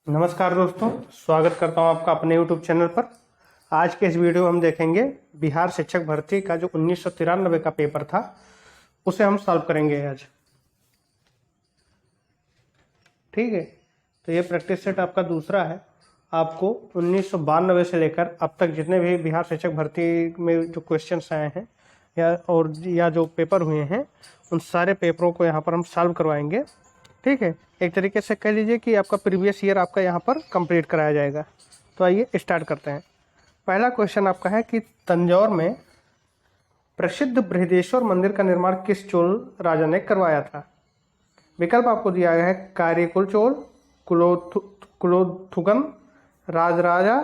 नमस्कार दोस्तों, स्वागत करता हूं आपका अपने YouTube चैनल पर। आज के इस वीडियो में हम देखेंगे बिहार शिक्षक भर्ती का जो 1993 का पेपर था उसे हम सॉल्व करेंगे आज। ठीक है, तो ये प्रैक्टिस सेट आपका दूसरा है। आपको 1992 से लेकर अब तक जितने भी बिहार शिक्षक भर्ती में जो क्वेश्चंस आए हैं या जो पेपर हुए हैं उन सारे पेपरों को यहाँ पर हम सॉल्व करवाएंगे। ठीक है, एक तरीके से कह लीजिए कि आपका प्रीवियस ईयर आपका यहाँ पर कंप्लीट कराया जाएगा। तो आइए स्टार्ट करते हैं। पहला क्वेश्चन आपका है कि तंजौर में प्रसिद्ध बृहदेश्वर मंदिर का निर्माण किस चोल राजा ने करवाया था। विकल्प आपको दिया गया है कार्यकुल चोल, कुलोथुगन, राजराजा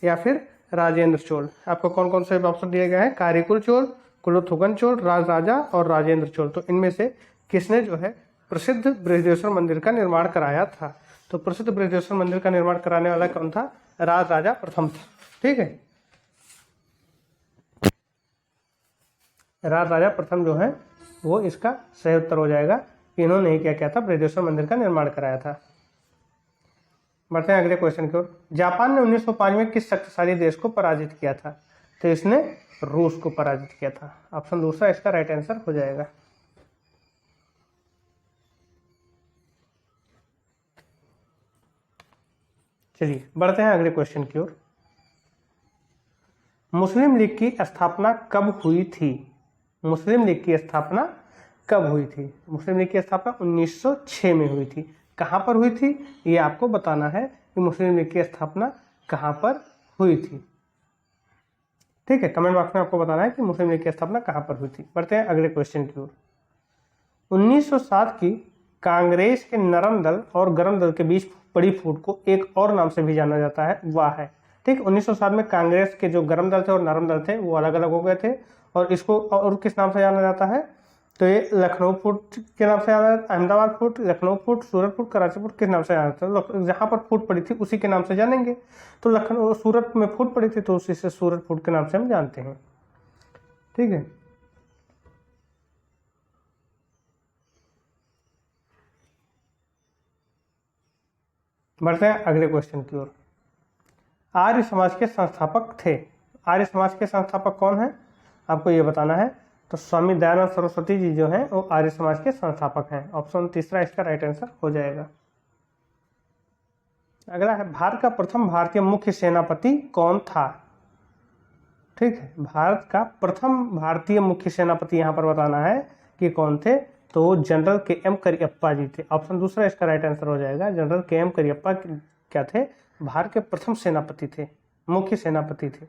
या फिर राजेंद्र चोल। आपको कौन कौन से ऑप्शन दिए गए हैं? कार्यकुल चोल, कुलोथुगन चोल, राजराजा और राजेंद्र चोल। तो इनमें से किसने जो है प्रसिद्ध बृहदेश्वर मंदिर का निर्माण कराया था? तो प्रसिद्ध बृहदेश्वर मंदिर का निर्माण कराने वाला कौन था? राजराजा प्रथम था। ठीक है, राजराजा प्रथम जो है वो इसका सही उत्तर हो जाएगा कि इन्होंने क्या किया था, बृहदेश्वर मंदिर का निर्माण कराया था। बढ़ते हैं अगले क्वेश्चन की ओर। जापान ने 1905 में किस शक्तिशाली देश को पराजित किया था? तो इसने रूस को पराजित किया था। ऑप्शन दूसरा इसका राइट आंसर हो जाएगा। चलिए बढ़ते हैं अगले क्वेश्चन की ओर। मुस्लिम लीग की स्थापना कब हुई थी? मुस्लिम लीग की स्थापना कब हुई थी? मुस्लिम लीग की स्थापना 1906 में हुई थी। कहां पर हुई थी ये आपको बताना है कि मुस्लिम लीग की स्थापना कहां पर हुई थी। ठीक है, कमेंट बॉक्स में आपको बताना है कि मुस्लिम लीग की स्थापना कहां पर हुई थी। बढ़ते हैं अगले क्वेश्चन की ओर। 1907 की कांग्रेस के नरम दल और गरम दल के बीच पड़ी फूट को एक और नाम से भी जाना जाता है, वह है। ठीक, 1907 में कांग्रेस के जो गरम दल थे और नरम दल थे वो अलग अलग हो गए थे और इसको और किस नाम से जाना जाता है? तो ये लखनऊ फूट के नाम से जाना जाता है। अहमदाबाद फूट, लखनऊ फूट, सूरत फूट, कराची फूट किस नाम से जाना जाता है? जहां पर फूट पड़ी थी उसी के नाम से जानेंगे। तो लखनऊ सूरत में फूट पड़ी थी तो उसी से सूरत फूट के नाम से हम जानते हैं। ठीक है, बढ़ते हैं अगले क्वेश्चन की ओर। आर्य समाज के संस्थापक थे। आर्य समाज के संस्थापक कौन है आपको ये बताना है। तो स्वामी दयानंद सरस्वती जी जो हैं वो आर्य समाज के संस्थापक हैं। ऑप्शन तीसरा इसका राइट आंसर हो जाएगा। अगला है, भारत का प्रथम भारतीय मुख्य सेनापति कौन था? ठीक है, भारत का प्रथम भारतीय मुख्य सेनापति यहाँ पर बताना है कि कौन थे। तो जनरल के.एम. करियप्पा जी थे। ऑप्शन दूसरा इसका राइट आंसर हो जाएगा। General KM. करियप्पा क्या थे? भारत के प्रथम सेनापति थे, मुख्य सेनापति थे।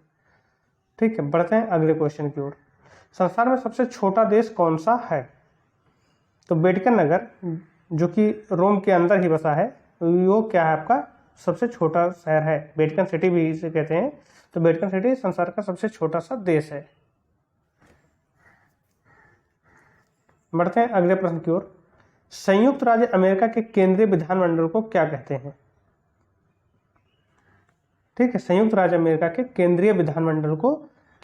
ठीक है, बढ़ते हैं अगले क्वेश्चन की ओर। संसार में सबसे छोटा देश कौन सा है? तो वेटिकन नगर जो कि रोम के अंदर ही बसा है, वो क्या है आपका सबसे छोटा शहर है। वेटिकन सिटी भी इसे कहते हैं। तो वेटिकन सिटी संसार का सबसे छोटा सा देश है। बढ़ते हैं अगले प्रश्न की ओर। संयुक्त राज्य अमेरिका के केंद्रीय विधानमंडल को क्या कहते हैं? ठीक है, संयुक्त राज्य अमेरिका के केंद्रीय विधानमंडल को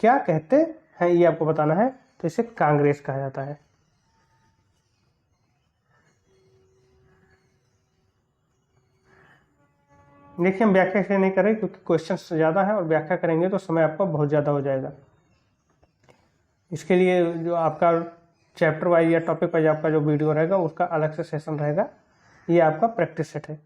क्या कहते हैं ये आपको बताना है। तो इसे कांग्रेस कहा जाता है। देखिए, हम व्याख्या इसलिए नहीं करें क्योंकि क्वेश्चंस ज्यादा हैं और व्याख्या करेंगे तो समय आपका बहुत ज्यादा हो जाएगा। इसके लिए जो आपका चैप्टर वाइज या टॉपिक वाइज आपका जो वीडियो रहेगा उसका अलग से सेशन रहेगा। ये आपका प्रैक्टिस सेट है।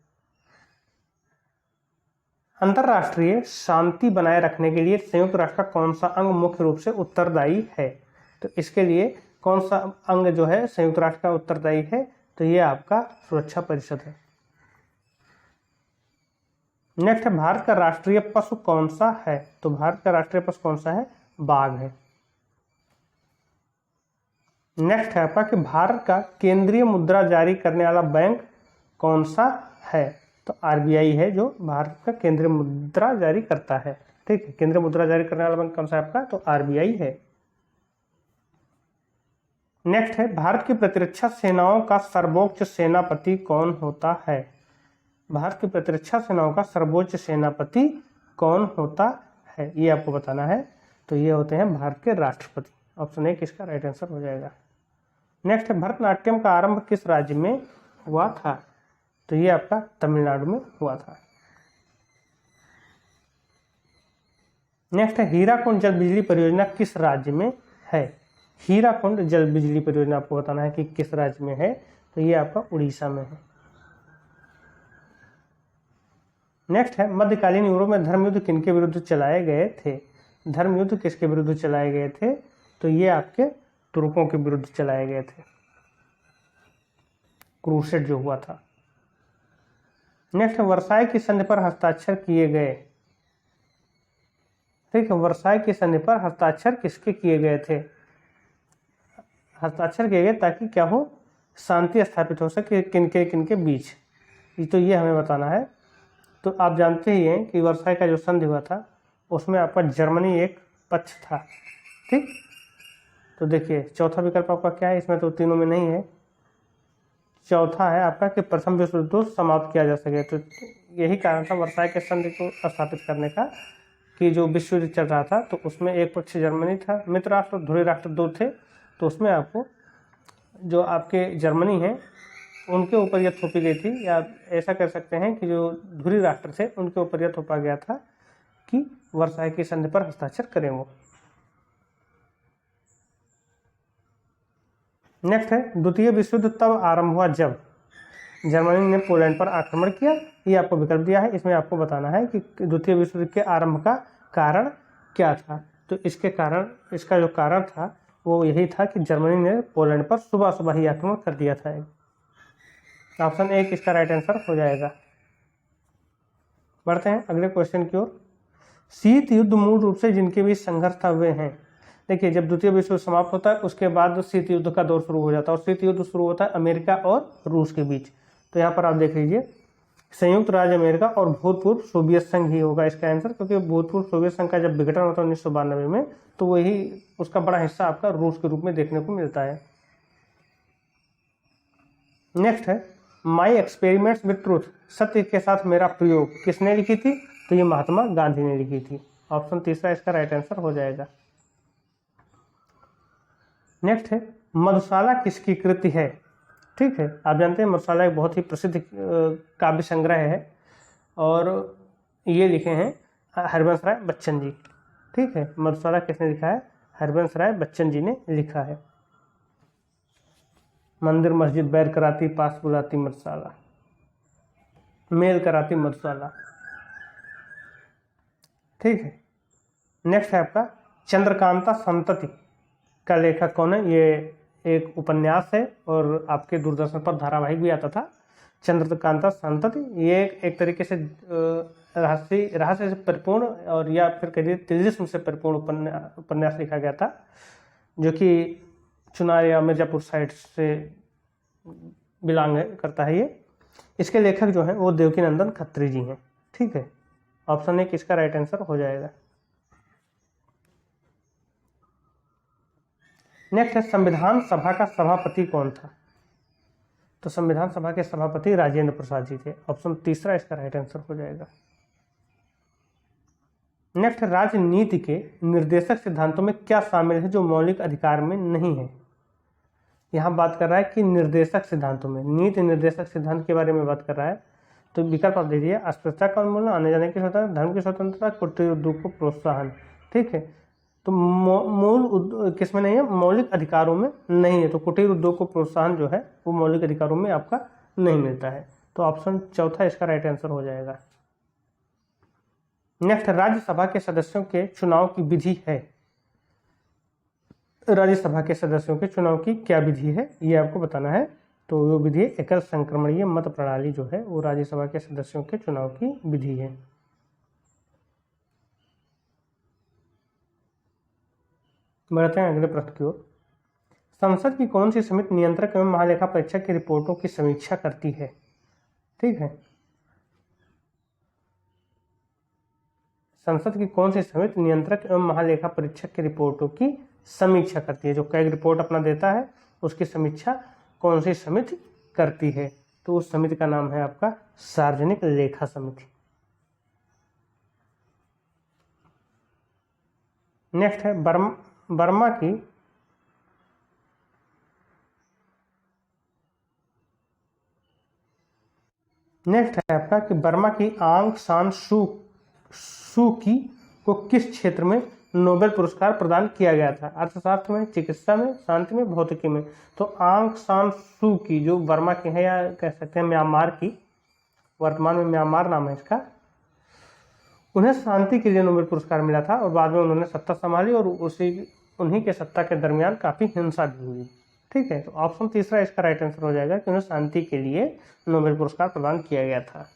अंतरराष्ट्रीय शांति बनाए रखने के लिए संयुक्त राष्ट्र का कौन सा अंग मुख्य रूप से उत्तरदायी है? तो इसके लिए कौन सा अंग जो है संयुक्त राष्ट्र का उत्तरदायी है? तो ये आपका सुरक्षा परिषद है। नेक्स्ट है, भारत का राष्ट्रीय पशु कौन सा है? तो भारत का राष्ट्रीय पशु कौन सा है? बाघ है। नेक्स्ट है आपका कि भारत का केंद्रीय मुद्रा जारी करने वाला बैंक कौन सा है? तो आरबीआई है जो भारत का केंद्रीय मुद्रा जारी करता है। ठीक है, केंद्रीय मुद्रा जारी करने वाला बैंक कौन सा है आपका? तो आरबीआई है। नेक्स्ट है, भारत की प्रतिरक्षा सेनाओं का सर्वोच्च सेनापति कौन होता है? भारत की प्रतिरक्षा सेनाओं का सर्वोच्च सेनापति कौन होता है ये आपको बताना है। तो ये होते हैं भारत के राष्ट्रपति। ऑप्शन एक इसका राइट आंसर हो जाएगा। नेक्स्ट है, भरतनाट्यम का आरंभ किस राज्य में हुआ था? तो ये आपका तमिलनाडु में हुआ था। नेक्स्ट है हीराकुंड जल बिजली परियोजना किस राज्य में है। हीराकुंड जल बिजली परियोजना आपको बताना है कि किस राज्य में है, तो ये आपका उड़ीसा में है। नेक्स्ट है मध्यकालीन यूरोप में धर्मयुद्ध किनके विरुद्ध चलाए गए थे। धर्मयुद्ध किसके विरुद्ध चलाए गए थे, तो ये आपके तुर्कों के विरुद्ध चलाए गए थे, क्रूसेड जो हुआ था। नेक्स्ट है वर्साई की संधि पर हस्ताक्षर किए गए। ठीक है, वर्साई की संधि पर हस्ताक्षर किसके किए गए थे। हस्ताक्षर किए गए ताकि क्या हो, शांति स्थापित हो सके किनके बीच, तो ये हमें बताना है। तो आप जानते ही हैं कि वर्साई का जो संधि हुआ था उसमें आपका जर्मनी एक पक्ष था। ठीक, तो देखिए चौथा विकल्प आपका क्या है, इसमें तो तीनों में नहीं है, चौथा है आपका कि प्रथम विश्व युद्ध समाप्त किया जा सके। तो यही कारण था वर्साई के संधि को स्थापित करने का, कि जो विश्व युद्ध चल रहा था तो उसमें एक पक्ष जर्मनी था, मित्र राष्ट्र और ध्रुवीय राष्ट्र दो थे, तो उसमें आपको जो आपके जर्मनी है उनके ऊपर यह थोपी गई थी, या ऐसा कर सकते हैं कि जो ध्रुवीय राष्ट्र थे उनके ऊपर यह थोपा गया था कि वर्साई की संधि पर हस्ताक्षर करें वो। नेक्स्ट है द्वितीय विश्व युद्ध तब आरंभ हुआ जब जर्मनी ने पोलैंड पर आक्रमण किया। ये आपको विकल्प दिया है, इसमें आपको बताना है कि द्वितीय विश्व युद्ध के आरंभ का कारण क्या था। तो इसका जो कारण था वो यही था कि जर्मनी ने पोलैंड पर सुबह सुबह ही आक्रमण कर दिया था। ऑप्शन ए इसका राइट आंसर हो जाएगा। बढ़ते हैं अगले क्वेश्चन की ओर। शीत युद्ध मूल रूप से जिनके बीच संघर्ष था वे हैं। देखिए जब द्वितीय विश्व युद्ध समाप्त होता है उसके बाद शीत युद्ध का दौर शुरू हो जाता है, और शीत युद्ध शुरू होता है अमेरिका और रूस के बीच। तो यहाँ पर आप देख लीजिए संयुक्त राज्य अमेरिका और भूतपूर्व सोवियत संघ ही होगा इसका आंसर, क्योंकि भूतपूर्व सोवियत संघ का जब विघटन होता है 1992 में, तो वही उसका बड़ा हिस्सा आपका रूस के रूप में देखने को मिलता है। नेक्स्ट है माई एक्सपेरिमेंट्स विद ट्रूथ, सत्य के साथ मेरा प्रयोग, किसने लिखी थी, तो ये महात्मा गांधी ने लिखी थी। ऑप्शन तीसरा इसका राइट आंसर हो जाएगा। नेक्स्ट है मधुशाला किसकी कृति है। ठीक है, आप जानते हैं मधुशाला एक बहुत ही प्रसिद्ध काव्य संग्रह है, और ये लिखे हैं हरिवंश राय बच्चन जी। ठीक है, मधुशाला किसने लिखा है, हरिवंश राय बच्चन जी ने लिखा है। मंदिर मस्जिद बैर कराती, पास बुलाती मधुशाला, मेल कराती मधुशाला। ठीक है, नेक्स्ट है आपका चंद्रकांता संतति का लेखक कौन है। ये एक उपन्यास है और आपके दूरदर्शन पर धारावाहिक भी आता था, चंद्रकांता संतति। ये एक तरीके से रहस्य से परिपूर्ण और या फिर कहिए तिलिस्म से परिपूर्ण उपन्यास लिखा गया था, जो कि चुनार या मिर्जापुर साइड से बिलोंग करता है। ये इसके लेखक जो हैं वो देवकीनंदन खत्री जी हैं। ठीक है, ऑप्शन ए किसका राइट आंसर हो जाएगा। नेक्स्ट है संविधान सभा का सभापति कौन था। तो संविधान सभा के सभापति राजेंद्र प्रसाद जी थे। ऑप्शन तीसरा इसका राइट आंसर हो जाएगा। नेक्स्ट राजनीति के निर्देशक सिद्धांतों में क्या शामिल है जो मौलिक अधिकार में नहीं है। यहाँ बात कर रहा है कि निर्देशक सिद्धांतों में, नीति निर्देशक सिद्धांत के बारे में बात कर रहा है। तो विकल्प आप दीजिए, अस्पृश्यता का उन्मूलन, आने जाने की स्वतंत्रता, धर्म की स्वतंत्रता, कुटीर उद्योग को प्रोत्साहन। ठीक है, तो मूल किसमें नहीं है, मौलिक अधिकारों में नहीं है। तो कुटीर उद्योग को प्रोत्साहन जो है वो मौलिक अधिकारों में आपका नहीं मिलता है। तो ऑप्शन चौथा इसका राइट आंसर हो जाएगा। नेक्स्ट राज्यसभा के सदस्यों के चुनाव की विधि है। राज्यसभा के सदस्यों के चुनाव की क्या विधि है ये आपको बताना है। तो वो विधि एकल संक्रमणीय मत प्रणाली जो है वो राज्यसभा के सदस्यों के चुनाव की विधि है। बढ़ते हैं अगले प्रश्न की ओर। संसद की कौन सी समिति नियंत्रक एवं महालेखा परीक्षक की रिपोर्टों की समीक्षा करती है। ठीक है, संसद की कौन सी समिति नियंत्रक एवं महालेखा परीक्षक की रिपोर्टों की समीक्षा करती है। जो कैग रिपोर्ट अपना देता है उसकी समीक्षा कौन सी समिति करती है। तो उस समिति का नाम है आपका सार्वजनिक लेखा समिति। नेक्स्ट है बर्मा की नेक्स्ट है आपका कि बर्मा की आंग सान सू की को किस क्षेत्र में नोबेल पुरस्कार प्रदान किया गया था? अर्थशास्त्र में, चिकित्सा में, शांति में, भौतिकी में। तो आंग सान सू की, जो बर्मा की है या कह सकते हैं म्यांमार की, वर्तमान में म्यांमार नाम है इसका, उन्हें शांति के लिए नोबेल पुरस्कार मिला था और बाद में उन्होंने सत्ता संभाली और उन्हीं के सत्ता के दरमियान काफ़ी हिंसा भी हुई। ठीक है, तो ऑप्शन तीसरा इसका राइट आंसर हो जाएगा कि उन्हें शांति के लिए नोबेल पुरस्कार प्रदान किया गया था।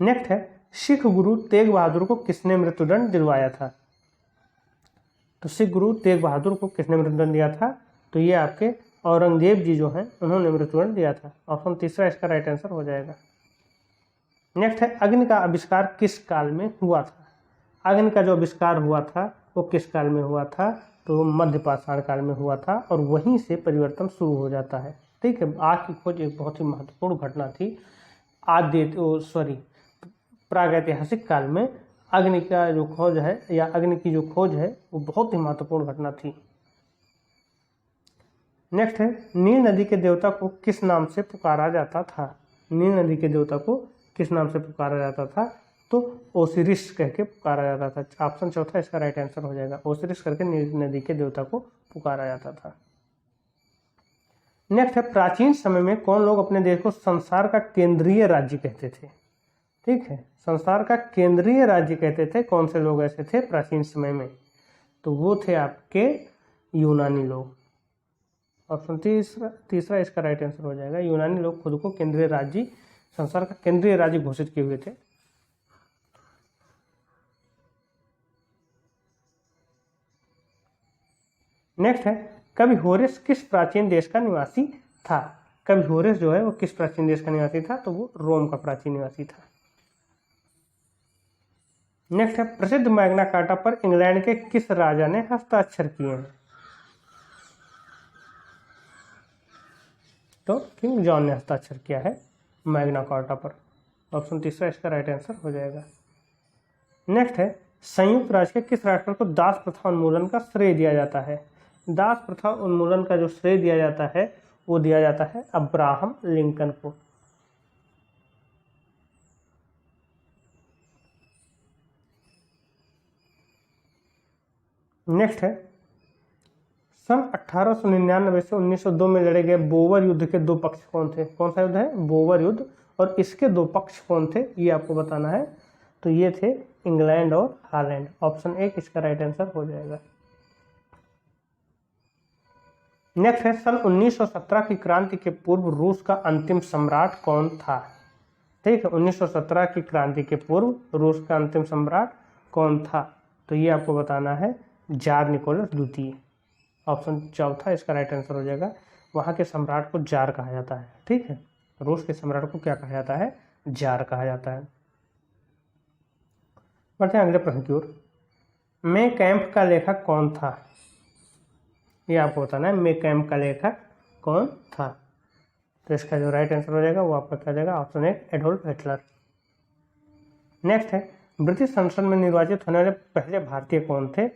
नेक्स्ट है, सिख गुरु तेग बहादुर को किसने मृत्युदंड दिलवाया था? तो सिख गुरु तेग बहादुर को किसने मृत्युदंड दिया था? तो ये आपके औरंगजेब जी जो हैं उन्होंने मृत्युदंड दिया था। ऑप्शन तीसरा इसका राइट आंसर हो जाएगा। नेक्स्ट है, अग्नि का आविष्कार किस काल में हुआ था? अग्नि का जो आविष्कार हुआ था वो किस काल में हुआ था? तो मध्य पाषाण काल में हुआ था और वहीं से परिवर्तन शुरू हो जाता है। ठीक है, आग की खोज एक बहुत ही महत्वपूर्ण घटना थी। प्रागैतिहासिक काल में अग्नि का जो खोज है या अग्नि की जो खोज है वो बहुत ही महत्वपूर्ण घटना थी। नेक्स्ट है, नील नदी के देवता को किस नाम से पुकारा जाता था? नील नदी के देवता को किस नाम से पुकारा जाता था? तो ओसिरिस कह के पुकारा जाता था। ऑप्शन चौथा इसका राइट आंसर हो जाएगा। ओसिरिस करके नील नदी के देवता को पुकारा जाता था। नेक्स्ट है, प्राचीन समय में कौन लोग अपने देश को संसार का केंद्रीय राज्य कहते थे? ठीक है, संसार का केंद्रीय राज्य कहते थे। कौन से लोग ऐसे थे प्राचीन समय में? तो वो थे आपके यूनानी लोग। ऑप्शन तीसरा इसका राइट आंसर हो जाएगा। यूनानी लोग खुद को केंद्रीय राज्य, संसार का केंद्रीय राज्य घोषित किए हुए थे। नेक्स्ट है, कवि होरेस किस प्राचीन देश का निवासी था? कवि होरेस जो है वो किस प्राचीन देश का निवासी था? तो वो रोम का प्राचीन निवासी था। नेक्स्ट है, प्रसिद्ध मैग्ना कार्टा पर इंग्लैंड के किस राजा ने हस्ताक्षर किए हैं? तो किंग जॉन ने हस्ताक्षर किया है मैग्ना कार्टा पर। ऑप्शन तीसरा इसका राइट आंसर हो जाएगा। नेक्स्ट है, संयुक्त राज्य के किस राष्ट्रपति को दास प्रथा उन्मूलन का श्रेय दिया जाता है? दास प्रथा उन्मूलन का जो श्रेय दिया जाता है वो दिया जाता है अब्राहम लिंकन को। नेक्स्ट है, सन 1899 से 1902 में लड़े गए बोवर युद्ध के दो पक्ष कौन थे? कौन सा युद्ध है? बोवर युद्ध। और इसके दो पक्ष कौन थे ये आपको बताना है। तो ये थे इंग्लैंड और हॉलैंड। ऑप्शन एक इसका राइट आंसर हो जाएगा। नेक्स्ट है, सन 1917 की क्रांति के पूर्व रूस का अंतिम सम्राट कौन था? ठीक है, 1917 की क्रांति के पूर्व रूस का अंतिम सम्राट कौन था? तो ये आपको बताना है जार निकोलस द्वितीय। ऑप्शन चौथा इसका राइट आंसर हो जाएगा। वहाँ के सम्राट को जार कहा जाता है। ठीक है, रूस के सम्राट को क्या कहा जाता है? जार कहा जाता है। बढ़ते हैं अगले प्रश्न की ओर। मे कैंप का लेखक कौन था? ये आपको बताना है मे कैंप का लेखक कौन था। तो इसका जो राइट आंसर हो जाएगा वो आपका क्या जाएगा? ऑप्शन एक एडोल्फ हिटलर। नेक्स्ट है, ब्रिटिश संसद में निर्वाचित होने वाले पहले भारतीय कौन थे?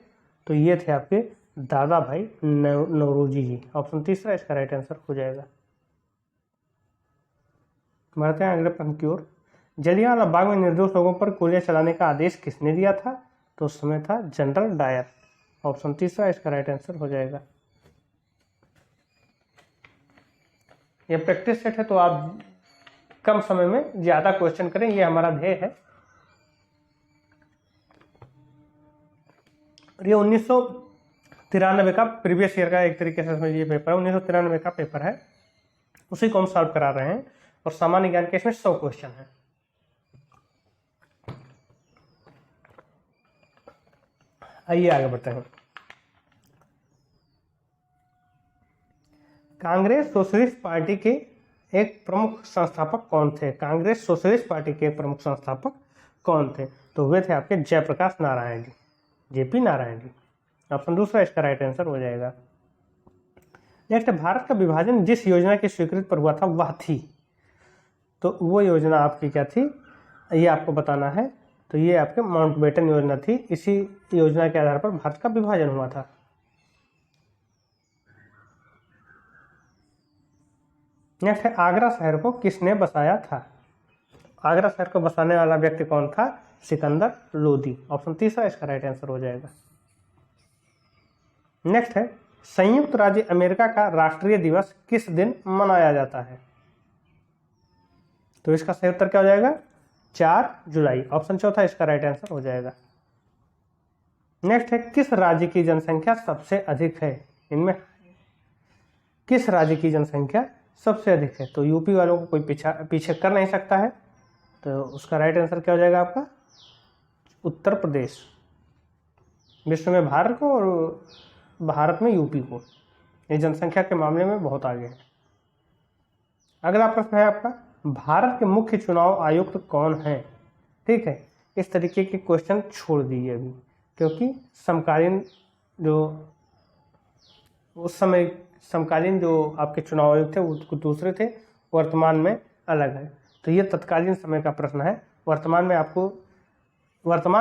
तो ये थे आपके दादा भाई नौरोजी जी। ऑप्शन तीसरा इसका राइट आंसर हो जाएगा। बढ़ते हैं अगले प्रश्न की ओर। जलियांवाला बाग में निर्दोष लोगों पर गोलियां चलाने का आदेश किसने दिया था? तो उस समय था जनरल डायर। ऑप्शन तीसरा इसका राइट आंसर हो जाएगा। ये प्रैक्टिस सेट है तो आप कम समय में ज्यादा क्वेश्चन करें, ये हमारा ध्येय है। ये 1993 का प्रीवियस ईयर का एक तरीके से समझिए पेपर है। 1993 का पेपर है, उसी को हम सॉल्व करा रहे हैं और सामान्य ज्ञान के इसमें 100 क्वेश्चन है। आइए आगे बढ़ते हैं। कांग्रेस सोशलिस्ट पार्टी के एक प्रमुख संस्थापक कौन थे? कांग्रेस सोशलिस्ट पार्टी के प्रमुख संस्थापक कौन थे? तो वे थे आपके जयप्रकाश नारायण जी, जेपी नारायण जी। ऑप्शन दूसरा इसका राइट आंसर हो जाएगा। नेक्स्ट, भारत का विभाजन जिस योजना की स्वीकृति पर हुआ था वह थी? तो वो योजना आपकी क्या थी ये आपको बताना है। तो ये आपके माउंटबेटन योजना थी। इसी योजना के आधार पर भारत का विभाजन हुआ था। नेक्स्ट है, आगरा शहर को किसने बसाया था? आगरा शहर को बसाने वाला व्यक्ति कौन था? सिकंदर लोदी। ऑप्शन तीसरा इसका राइट आंसर हो जाएगा। नेक्स्ट है, संयुक्त राज्य अमेरिका का राष्ट्रीय दिवस किस दिन मनाया जाता है? तो इसका सही उत्तर क्या हो जाएगा? 4 जुलाई। ऑप्शन चौथा इसका राइट आंसर हो जाएगा। नेक्स्ट है, किस राज्य की जनसंख्या सबसे अधिक है? इनमें किस राज्य की जनसंख्या सबसे अधिक है? तो यूपी वालों को कोई पीछे कर नहीं सकता है, तो उसका राइट आंसर क्या हो जाएगा आपका? उत्तर प्रदेश। विश्व में भारत को और भारत में यूपी को, ये जनसंख्या के मामले में बहुत आगे है। अगला प्रश्न है आपका, भारत के मुख्य चुनाव आयुक्त कौन है? ठीक है, इस तरीके के क्वेश्चन छोड़ दीजिए अभी, क्योंकि समकालीन जो उस समय समकालीन जो आपके चुनाव आयुक्त थे वो दूसरे थे, वर्तमान में अलग है। तो ये तत्कालीन समय का प्रश्न है। वर्तमान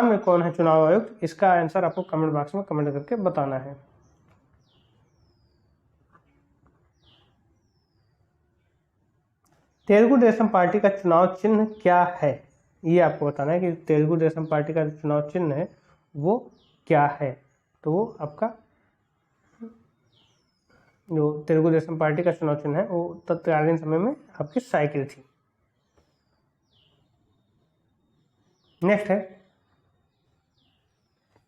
में कौन है चुनाव आयुक्त, इसका आंसर आपको कमेंट बॉक्स में कमेंट करके बताना है। तेलुगु देशम पार्टी का चुनाव चिन्ह क्या है? ये आपको बताना है कि तेलुगु देशम पार्टी का जो चुनाव चिन्ह है वो क्या है। तो वो आपका जो तेलुगु देशम पार्टी का चुनाव चिन्ह है वो तत्कालीन समय में आपकी साइकिल थी। नेक्स्ट है,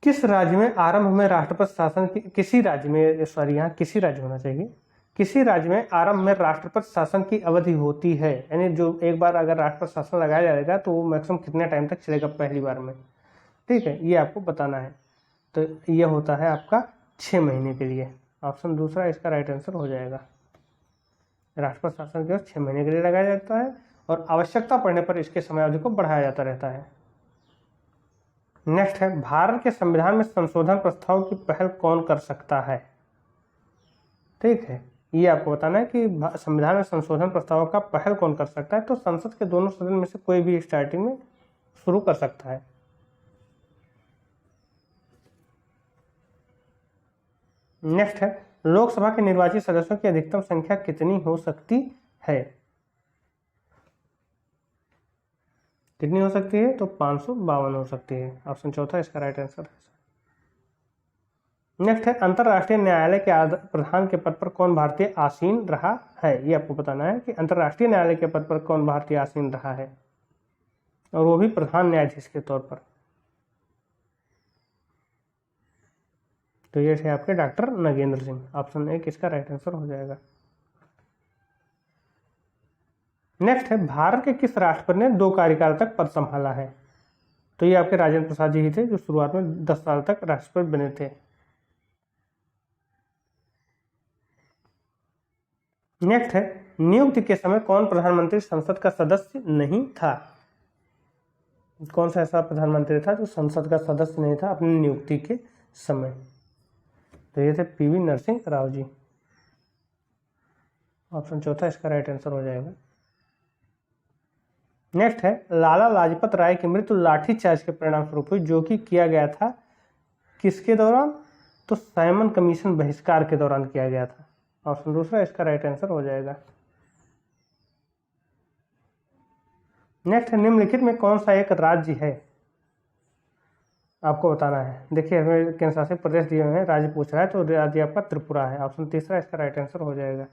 किस राज्य में आरंभ में राष्ट्रपति शासन की किसी राज्य होना चाहिए। किसी राज्य में आरंभ में राष्ट्रपति शासन की अवधि होती है, यानी जो एक बार अगर राष्ट्रपति शासन लगाया जाएगा तो वो मैक्सिमम कितने टाइम तक चलेगा पहली बार में। ठीक है, ये आपको बताना है। तो ये होता है आपका 6 महीने के लिए। ऑप्शन दूसरा इसका राइट आंसर हो जाएगा। राष्ट्रपति शासन केवल 6 महीने के लिए लगाया जाता है और आवश्यकता पड़ने पर इसके समयावधि को बढ़ाया जाता रहता है। नेक्स्ट है, भारत के संविधान में संशोधन प्रस्ताव की पहल कौन कर सकता है? ठीक है, ये आपको बताना है कि संविधान में संशोधन प्रस्ताव का पहल कौन कर सकता है। तो संसद के दोनों सदन में से कोई भी स्टार्टिंग में शुरू कर सकता है। नेक्स्ट है, लोकसभा के निर्वाचित सदस्यों की अधिकतम संख्या कितनी हो सकती है? कितनी हो सकती है? तो 552 हो सकती है। ऑप्शन चौथा इसका राइट आंसर है। नेक्स्ट है, अंतर्राष्ट्रीय न्यायालय के प्रधान के पद पर कौन भारतीय आसीन रहा है? ये आपको बताना है कि अंतर्राष्ट्रीय न्यायालय के पद पर कौन भारतीय आसीन रहा है, और वो भी प्रधान न्यायाधीश के तौर पर। तो ये थे आपके डॉक्टर नगेंद्र सिंह। ऑप्शन 1 इसका राइट आंसर हो जाएगा। नेक्स्ट है, भारत के किस राष्ट्रपति ने 2 कार्यकाल तक पद संभाला है? तो ये आपके राजेंद्र प्रसाद जी ही थे जो शुरुआत में 10 साल तक राष्ट्रपति बने थे। नेक्स्ट है, नियुक्ति के समय कौन प्रधानमंत्री संसद का सदस्य नहीं था? कौन सा ऐसा प्रधानमंत्री था जो संसद का सदस्य नहीं था अपनी नियुक्ति के समय? तो ये थे पीवी नरसिंह राव जी। ऑप्शन चौथा इसका राइट आंसर हो जाएगा। नेक्स्ट है, लाला लाजपत राय की मृत्यु लाठीचार्ज के परिणाम स्वरूप हुई, जो कि किया गया था किसके दौरान? तो साइमन कमीशन बहिष्कार के दौरान किया गया था। ऑप्शन दूसरा इसका राइट आंसर हो जाएगा। नेक्स्ट है, निम्नलिखित में कौन सा एक राज्य है? आपको बताना है। देखिए हमें केंद्र शासित प्रदेश दिए हुए हैं, राज्य पूछ रहा है, तो राज्य आपका त्रिपुरा है। ऑप्शन तीसरा इसका राइट आंसर हो जाएगा।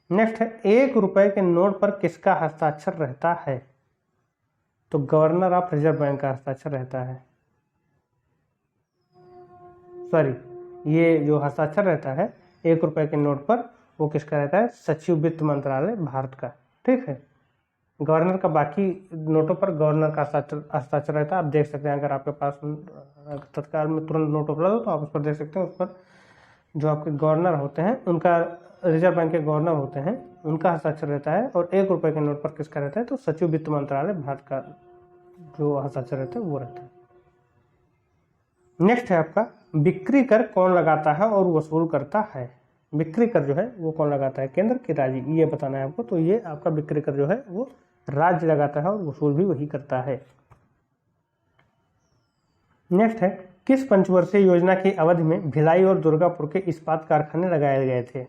नेक्स्ट है, 1 रुपए के नोट पर किसका हस्ताक्षर रहता है? तो गवर्नर ऑफ रिजर्व बैंक का हस्ताक्षर रहता है। सॉरी, ये जो हस्ताक्षर रहता है 1 रुपए के नोट पर वो किसका रहता है? सचिव वित्त मंत्रालय भारत का। ठीक है, गवर्नर का बाकी नोटों पर गवर्नर का हस्ताक्षर रहता है। आप देख सकते हैं, अगर आपके पास तत्काल में तुरंत नोट उपलब्ध हो तो आप उस पर देख सकते हैं। उस पर जो आपके गवर्नर होते हैं उनका, रिजर्व बैंक के गवर्नर होते हैं, उनका हस्ताक्षर रहता है। और 1 रुपए के नोट पर किसका रहता है? तो सचिव वित्त मंत्रालय भारत का जो हस्ताक्षर रहता है वो रहता है। नेक्स्ट है आपका, बिक्री कर कौन लगाता है और वसूल करता है? बिक्री कर जो है वो कौन लगाता है, केंद्र की राज्य? ये बताना है आपको। तो ये आपका बिक्री कर जो है वो राज्य लगाता है और वसूल भी वही करता है। नेक्स्ट है, किस पंचवर्षीय योजना की अवधि में भिलाई और दुर्गापुर के इस्पात कारखाने लगाए गए थे?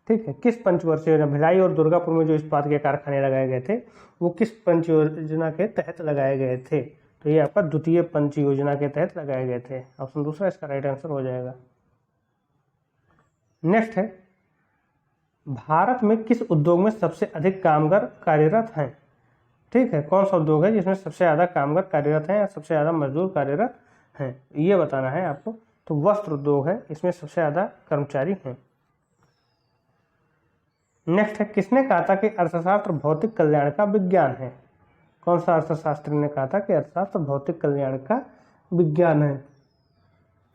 ठीक है। किस पंचवर्षीय योजना, भिलाई और दुर्गापुर में जो इस्पात के कारखाने लगाए गए थे वो किस पंच योजना के तहत लगाए गए थे? तो ये आपका द्वितीय पंच योजना के तहत लगाए गए थे। ऑप्शन दूसरा इसका राइट आंसर हो जाएगा। नेक्स्ट है, भारत में किस उद्योग में सबसे अधिक कामगार कार्यरत हैं? ठीक है, कौन सा उद्योग है जिसमें सबसे ज़्यादा कामगार कार्यरत हैं या सबसे ज़्यादा मजदूर कार्यरत हैं, ये बताना है आपको। तो वस्त्र उद्योग है, इसमें सबसे ज़्यादा कर्मचारी हैं। नेक्स्ट है, किसने कहा था कि अर्थशास्त्र भौतिक कल्याण का विज्ञान है? कौन सा अर्थशास्त्री ने कहा था कि अर्थशास्त्र भौतिक कल्याण का विज्ञान है?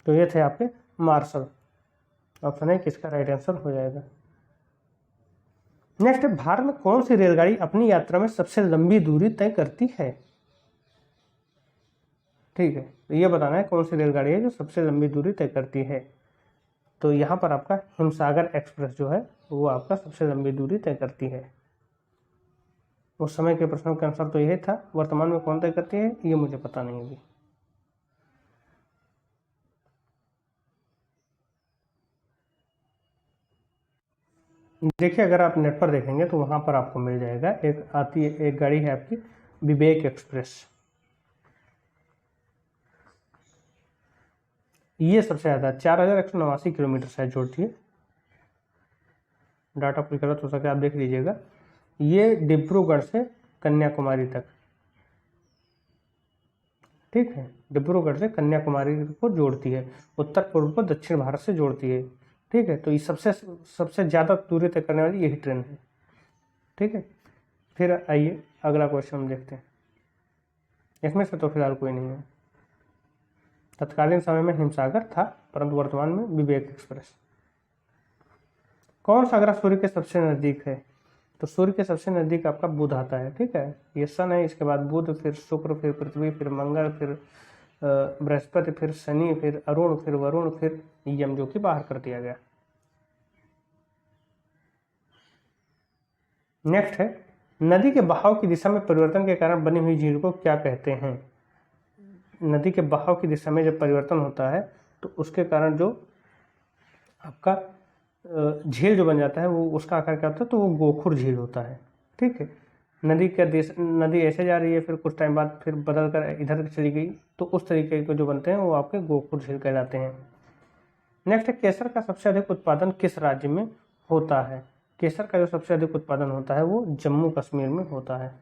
तो ये थे आपके मार्शल। ऑप्शन है किसका राइट आंसर हो जाएगा। नेक्स्ट है, भारत में कौन सी रेलगाड़ी अपनी यात्रा में सबसे लंबी दूरी तय करती है? ठीक है, तो ये बताना है कौन सी रेलगाड़ी है जो सबसे लंबी दूरी तय करती है। तो यहाँ पर आपका हिमसागर एक्सप्रेस जो है वो आपका सबसे लंबी दूरी तय करती है। उस समय के प्रश्नों के अनुसार तो यही था। वर्तमान में कौन तय करती है ये मुझे पता नहीं अभी। देखिए, अगर आप नेट पर देखेंगे तो वहाँ पर आपको मिल जाएगा, एक आती है, एक गाड़ी है आपकी विवेक एक्सप्रेस। ये सबसे ज़्यादा 4189 किलोमीटर शायद जोड़ती है। डाटा कोई गलत हो सके आप देख लीजिएगा। ये डिब्रूगढ़ से कन्याकुमारी तक, ठीक है, डिब्रूगढ़ से कन्याकुमारी को जोड़ती है, उत्तर पूर्व को दक्षिण भारत से जोड़ती है। ठीक है, तो ये सबसे ज़्यादा दूरी तय करने वाली यही ट्रेन है। ठीक है, फिर आइए अगला क्वेश्चन हम देखते हैं। इसमें से तो फिलहाल कोई नहीं है। तत्कालीन समय में हिमसागर था, परंतु वर्तमान में विवेक एक्सप्रेस। कौन सा ग्रह सूर्य के सबसे नज़दीक है? तो सूर्य के सबसे नज़दीक आपका बुध आता है। ठीक है, ये सन है, इसके बाद बुध, फिर शुक्र, फिर पृथ्वी, फिर मंगल, फिर बृहस्पति, फिर शनि, फिर अरुण, फिर वरुण, फिर यम, जो कि बाहर कर दिया गया। नेक्स्ट है, नदी के बहाव की दिशा में परिवर्तन के कारण बनी हुई झील को क्या कहते हैं? नदी के बहाव की दिशा में जब परिवर्तन होता है तो उसके कारण जो आपका झील जो बन जाता है वो उसका आकार क्या होता है? तो वो गोखुर झील होता है। ठीक है, नदी ऐसे जा रही है, फिर कुछ टाइम बाद फिर बदल कर इधर चली गई, तो उस तरीके के जो बनते हैं वो आपके गोखुर झील कहलाते हैं। नेक्स्ट है, केसर का सबसे अधिक उत्पादन किस राज्य में होता है? केसर का जो सबसे अधिक उत्पादन होता है वो जम्मू कश्मीर में होता है।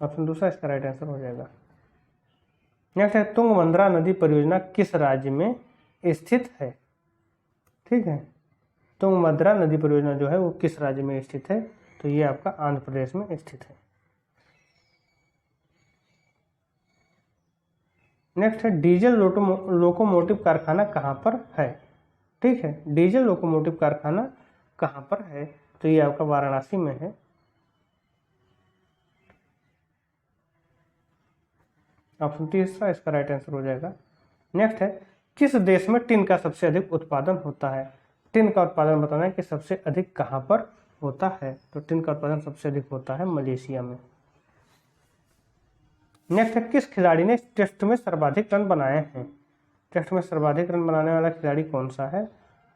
ऑप्शन दूसरा इसका राइट आंसर हो जाएगा। नेक्स्ट है, तुंगभद्रा नदी परियोजना किस राज्य में स्थित है? ठीक है, तुंगभद्रा नदी परियोजना जो है वो किस राज्य में स्थित है? तो ये आपका आंध्र प्रदेश में स्थित है। नेक्स्ट है, डीजल लोकोमोटिव कारखाना कहाँ पर है? ठीक है, डीजल लोकोमोटिव कारखाना कहाँ पर है? तो ये आपका वाराणसी में है। ऑप्शन तीसरा इसका राइट आंसर हो जाएगा। नेक्स्ट है, किस देश में टिन का सबसे अधिक उत्पादन होता है? टिन का उत्पादन बताना है कि सबसे अधिक कहाँ पर होता है? तो टिन का उत्पादन सबसे अधिक होता है मलेशिया में। नेक्स्ट है, किस खिलाड़ी ने टेस्ट में सर्वाधिक रन बनाए हैं? टेस्ट में सर्वाधिक रन बनाने वाला खिलाड़ी कौन सा है?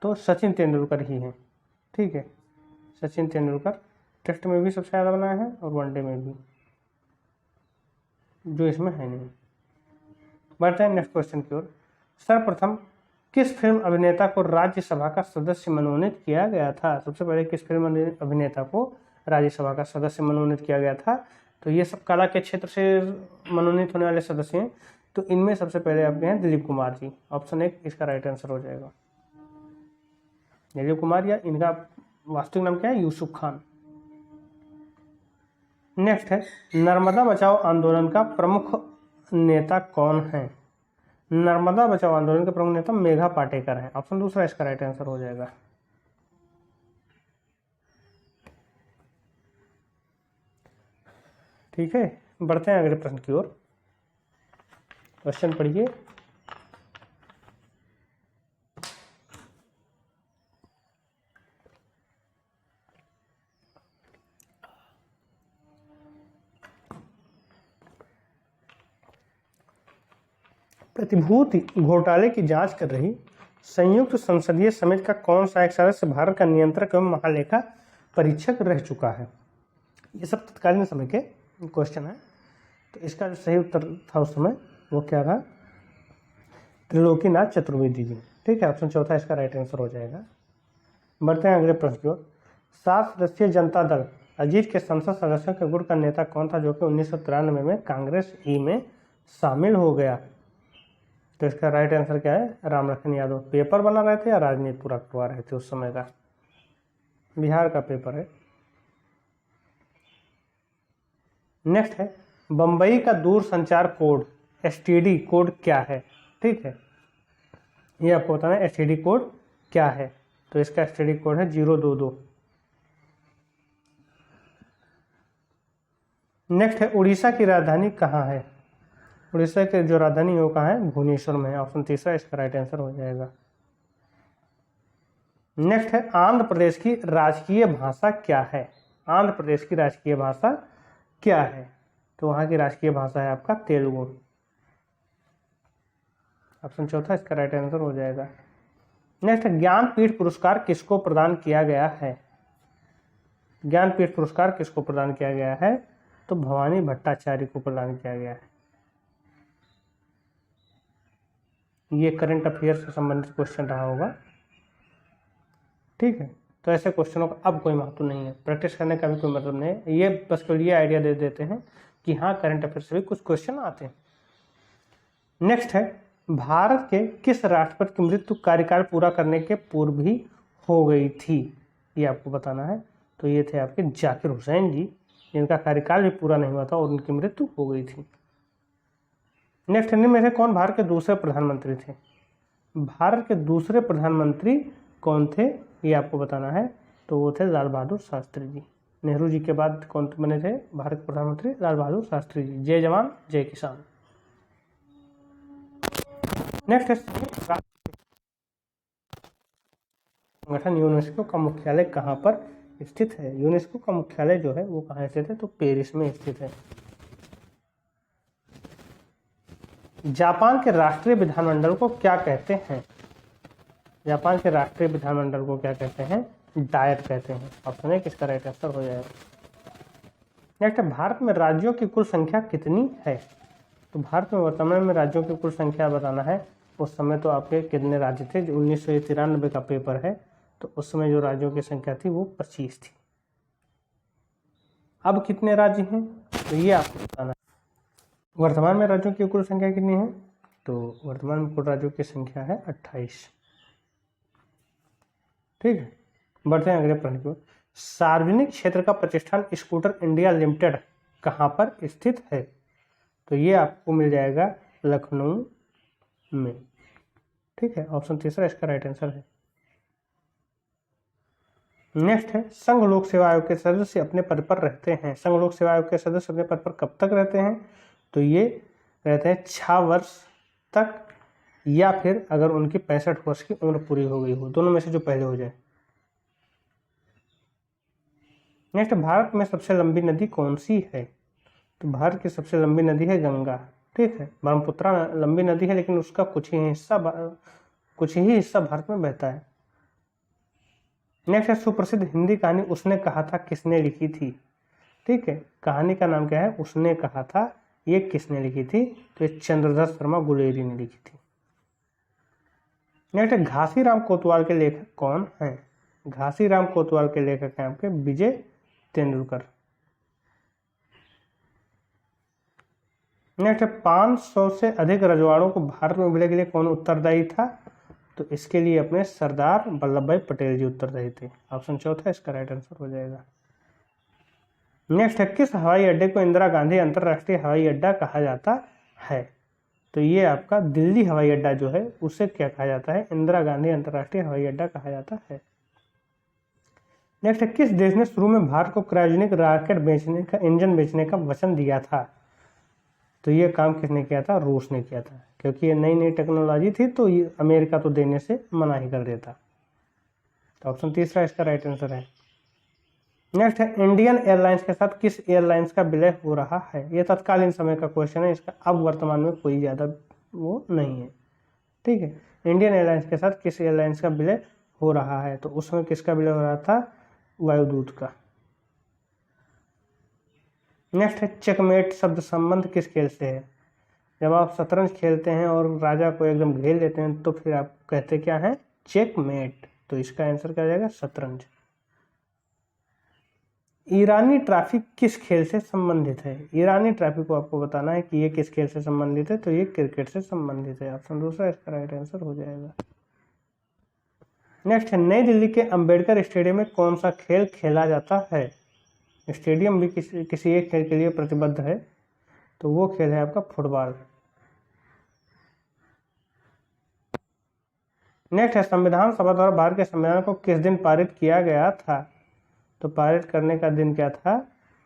तो सचिन तेंदुलकर ही है। ठीक है, सचिन तेंदुलकर टेस्ट में भी सबसे ज़्यादा बनाए हैं और वनडे में भी, जो इसमें है नहीं। बढ़ते हैं नेक्स्ट क्वेश्चन की ओर। सर्वप्रथम किस फिल्म अभिनेता को राज्यसभा का सदस्य मनोनीत किया गया था? सबसे पहले किस फिल्म अभिनेता को राज्यसभा का सदस्य मनोनीत किया गया था? तो ये सब कला के क्षेत्र से मनोनीत होने वाले सदस्य हैं। तो इनमें सबसे पहले आपके हैं दिलीप कुमार जी। ऑप्शन 1 इसका राइट आंसर हो जाएगा। दिलीप कुमार, या इनका वास्तविक नाम क्या है? यूसुफ खान। नेक्स्ट है, नर्मदा बचाओ आंदोलन का प्रमुख नेता कौन है? नर्मदा बचाओ आंदोलन के प्रमुख नेता मेघा पाटेकर हैं। ऑप्शन दूसरा इसका राइट आंसर हो जाएगा। ठीक है, बढ़ते हैं अगले प्रश्न की ओर। क्वेश्चन पढ़िए। प्रतिभूति घोटाले की जांच कर रही संयुक्त संसदीय समिति का कौन सा एक सदस्य भारत का नियंत्रक एवं महालेखा परीक्षक रह चुका है? ये सब तत्कालीन समय के क्वेश्चन है। तो इसका जो सही उत्तर था उस समय वो क्या था? त्रिलोकीनाथ चतुर्वेदी जी। ठीक है, ऑप्शन चौथा इसका राइट आंसर हो जाएगा। बढ़ते हैं अगले प्रश्न की ओर। 7 सदस्यीय जनता दल अजीत के संसद सदस्यों के गुट का नेता कौन था जो कि 1993 में कांग्रेस ई में शामिल हो गया? तो इसका राइट आंसर क्या है? राम लखन यादव। पेपर बना रहे थे या राजनीति पूरा करवा रहे थे उस समय का? बिहार का पेपर है। नेक्स्ट है, बंबई का दूर संचार कोड एसटीडी कोड क्या है? ठीक है, ये आपको बताना है एसटीडी कोड क्या है। तो इसका एसटीडी कोड है 022। नेक्स्ट है, उड़ीसा की राजधानी कहाँ है? उड़ीसा की जो राजधानी है वो कहाँ है? भुवनेश्वर में है। ऑप्शन तीसरा इसका राइट आंसर हो जाएगा। नेक्स्ट है, आंध्र प्रदेश की राजकीय भाषा क्या है? आंध्र प्रदेश की राजकीय भाषा क्या है? तो वहाँ की राजकीय भाषा है आपका तेलुगु। ऑप्शन चौथा इसका राइट आंसर हो जाएगा। नेक्स्ट, ज्ञानपीठ पुरस्कार किसको प्रदान किया गया है? ज्ञानपीठ पुरस्कार किसको प्रदान किया गया है? तो भवानी भट्टाचार्य को प्रदान किया गया है। ये करंट अफेयर से संबंधित क्वेश्चन रहा होगा। ठीक है, तो ऐसे क्वेश्चनों का अब कोई महत्व नहीं है, प्रैक्टिस करने का भी कोई मतलब नहीं है। ये बस के लिए आइडिया दे देते हैं कि हाँ करंट अफेयर से भी कुछ क्वेश्चन आते हैं। नेक्स्ट है, भारत के किस राष्ट्रपति की मृत्यु कार्यकाल पूरा करने के पूर्व ही हो गई थी? ये आपको बताना है। तो ये थे आपके जाकिर हुसैन जी, जिनका कार्यकाल भी पूरा नहीं हुआ था और उनकी मृत्यु हो गई थी। नेक्स्ट, इनमें से कौन भारत के दूसरे प्रधानमंत्री थे? भारत के दूसरे प्रधानमंत्री कौन थे ये आपको बताना है। तो वो थे लाल बहादुर शास्त्री जी। नेहरू जी के बाद कौन बने थे भारत के प्रधानमंत्री? लाल बहादुर शास्त्री जी। जय जवान जय किसान। नेक्स्ट है, संगठन यूनेस्को का मुख्यालय कहाँ पर स्थित है? यूनेस्को का मुख्यालय जो है वो कहाँ स्थित है? तो पेरिस में स्थित है। जापान के राष्ट्रीय विधानमंडल को क्या कहते हैं? जापान के राष्ट्रीय विधानमंडल को क्या कहते हैं? डायट कहते हैं। ऑप्शन 1 इसका राइट आंसर हो जाएगा। नेक्स्ट, भारत में राज्यों की कुल संख्या कितनी है? तो भारत में वर्तमान में राज्यों की कुल संख्या बताना है। उस समय तो आपके कितने राज्य थे? जो 1993 का पेपर है, तो उस समय जो राज्यों की संख्या थी वो 25 थी। अब कितने राज्य हैं तो ये आपको बताना है। वर्तमान में राज्यों की कुल संख्या कितनी है? तो वर्तमान में कुल राज्यों की संख्या है 28। ठीक है, बढ़ते हैं अगले प्रश्न की ओर। सार्वजनिक क्षेत्र का प्रतिष्ठान स्कूटर इंडिया लिमिटेड कहाँ पर स्थित है? तो ये आपको मिल जाएगा लखनऊ में। ठीक है, ऑप्शन तीसरा इसका राइट आंसर है। नेक्स्ट है, संघ लोक सेवा आयोग के सदस्य अपने पद पर रहते हैं। संघ लोक सेवा आयोग के सदस्य अपने पद पर कब तक रहते हैं? तो ये रहते हैं 6 वर्ष तक, या फिर अगर उनकी 65 वर्ष की उम्र पूरी हो गई हो, दोनों में से जो पहले हो जाए। नेक्स्ट, भारत में सबसे लंबी नदी कौन सी है? तो भारत की सबसे लंबी नदी है गंगा। ठीक है, ब्रह्मपुत्रा लंबी नदी है लेकिन उसका कुछ ही हिस्सा भारत में बहता है। नेक्स्ट है, सुप्रसिद्ध हिंदी कहानी उसने कहा था किसने लिखी थी? ठीक है, कहानी का नाम क्या है? उसने कहा था। ये किसने लिखी थी? तो ये चंद्रधर शर्मा गुलेरी ने लिखी थी। नेक्स्ट है, घासीराम कोतवाल के लेखक कौन हैं? घासीराम कोतवाल के लेखक हैं आपके विजय तेंदुलकर। नेक्स्ट है, 500 से अधिक रजवाड़ों को भारत में विलय के लिए कौन उत्तरदायी था? तो इसके लिए अपने सरदार वल्लभ भाई पटेल जी उत्तरदायी थे। ऑप्शन चौथा इसका राइट आंसर हो जाएगा। नेक्स्ट है, किस हवाई अड्डे को इंदिरा गांधी अंतरराष्ट्रीय हवाई अड्डा कहा जाता है? तो ये आपका दिल्ली हवाई अड्डा जो है उसे क्या कहा जाता है? इंदिरा गांधी अंतरराष्ट्रीय हवाई अड्डा कहा जाता है। नेक्स्ट है, किस देश ने शुरू में भारत को क्रायोजेनिक रॉकेट बेचने का इंजन बेचने का वचन दिया था? तो ये काम किसने किया था? रूस ने किया था, क्योंकि ये नई नई टेक्नोलॉजी थी तो ये अमेरिका तो देने से मना ही कर देता। तो ऑप्शन तीसरा इसका राइट आंसर है। नेक्स्ट है, इंडियन एयरलाइंस के साथ किस एयरलाइंस का विलय हो रहा है? ये तत्कालीन समय का क्वेश्चन है, इसका अब वर्तमान में कोई ज़्यादा वो नहीं है। ठीक है, इंडियन एयरलाइंस के साथ किस एयरलाइंस का विलय हो रहा है, तो उसमें किसका विलय हो रहा था, वायुदूत का। नेक्स्ट है चेकमेट शब्द संबंध किस खेल से है। जब आप शतरंज खेलते हैं और राजा को एकदम घेर लेते हैं तो फिर आप कहते क्या है, चेकमेट। तो इसका आंसर क्या जाएगा, शतरंज। ईरानी ट्रॉफी किस खेल से संबंधित है। ईरानी ट्रॉफी को आपको बताना है कि ये किस खेल से संबंधित है, तो ये क्रिकेट से संबंधित है। ऑप्शन दूसरा इसका राइट आंसर हो जाएगा। नेक्स्ट है नई दिल्ली के अंबेडकर स्टेडियम में कौन सा खेल खेला जाता है। स्टेडियम भी किसी एक खेल के लिए प्रतिबद्ध है, तो वो खेल है आपका फुटबॉल। नेक्स्ट है संविधान सभा द्वारा भारत के संविधान को किस दिन पारित किया गया था। तो पारित करने का दिन क्या था,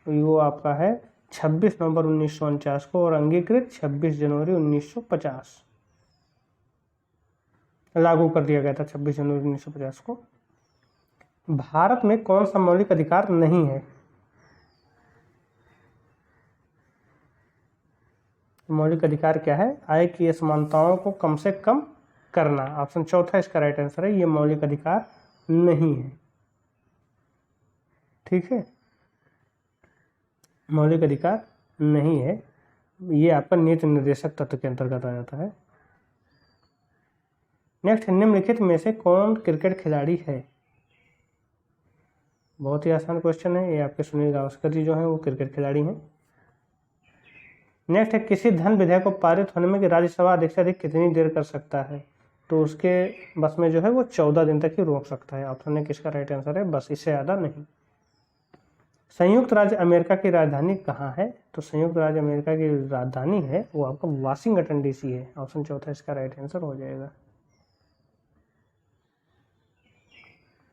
वो आपका है 26 नवंबर 1949 को और अंगीकृत 26 जनवरी 1950 लागू कर दिया गया था 26 जनवरी 1950 को। भारत में कौन सा मौलिक अधिकार नहीं है। मौलिक अधिकार क्या है, आय की असमानताओं को कम से कम करना। ऑप्शन चौथा इसका राइट आंसर है, ये मौलिक अधिकार नहीं है। ठीक है, मौलिक अधिकार नहीं है, ये आपका नीति निर्देशक तत्व के अंतर्गत आ जाता है। नेक्स्ट, निम्नलिखित में से कौन क्रिकेट खिलाड़ी है। बहुत ही आसान क्वेश्चन है, ये आपके सुनील गावस्कर जी जो हैं वो क्रिकेट खिलाड़ी हैं। नेक्स्ट है किसी धन विधेयक को पारित होने में कि राज्यसभा अधिक से अधिक कितनी देर कर सकता है, तो उसके बस में जो है वो 14 दिन तक ही रोक सकता है। ऑप्शन है किसका राइट आंसर है, बस, इससे ज़्यादा नहीं। संयुक्त राज्य अमेरिका की राजधानी कहाँ है, तो संयुक्त राज्य अमेरिका की राजधानी है वो आपका वाशिंगटन डीसी है। ऑप्शन चौथा इसका राइट आंसर हो जाएगा।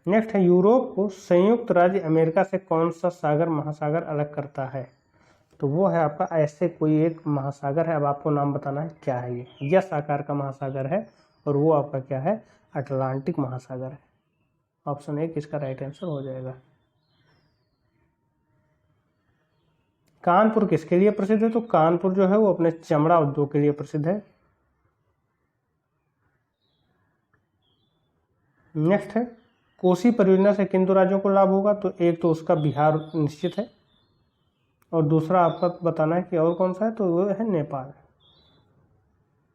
नेक्स्ट है यूरोप को संयुक्त राज्य अमेरिका से कौन सा सागर महासागर अलग करता है, तो वो है आपका ऐसे कोई एक महासागर है, अब आपको नाम बताना है क्या है ये। यस आकार का महासागर है और वो आपका क्या है, अटलांटिक महासागर है। ऑप्शन एक इसका राइट आंसर हो जाएगा। कानपुर किसके लिए प्रसिद्ध है, तो कानपुर जो है वो अपने चमड़ा उद्योग के लिए प्रसिद्ध है। नेक्स्ट है कोसी परियोजना से किन दो राज्यों को लाभ होगा, तो एक तो उसका बिहार निश्चित है और दूसरा आपका बताना है कि और कौन सा है, तो वो है नेपाल।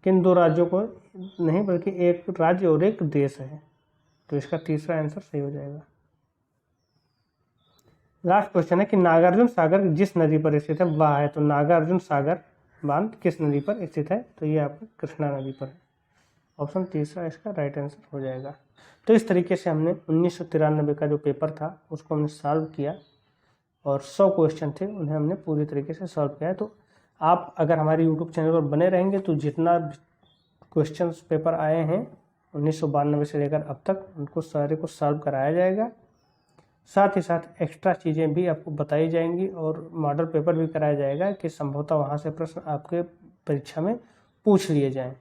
किन दो राज्यों को नहीं, बल्कि एक राज्य और एक देश है, तो इसका तीसरा आंसर सही हो जाएगा। लास्ट क्वेश्चन है कि नागार्जुन सागर जिस नदी पर स्थित है वह है, तो नागार्जुन सागर बांध किस नदी पर स्थित है, तो ये आपका कृष्णा नदी पर है। ऑप्शन तीसरा इसका राइट आंसर हो जाएगा। तो इस तरीके से हमने 1993 का जो पेपर था उसको हमने सॉल्व किया और 100 क्वेश्चन थे उन्हें हमने पूरी तरीके से सॉल्व किया है। तो आप अगर हमारे यूट्यूब चैनल पर बने रहेंगे तो जितना क्वेश्चंस पेपर आए हैं 1992 से लेकर अब तक उनको सारे को सॉल्व कराया जाएगा। साथ ही साथ एक्स्ट्रा चीज़ें भी आपको बताई जाएंगी और मॉडल पेपर भी कराया जाएगा कि संभवतः वहाँ से प्रश्न आपके परीक्षा में पूछ लिए जाएँ।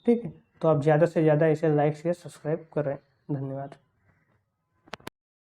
ठीक है, तो आप ज़्यादा से ज़्यादा इसे लाइक शेयर सब्सक्राइब करें। धन्यवाद।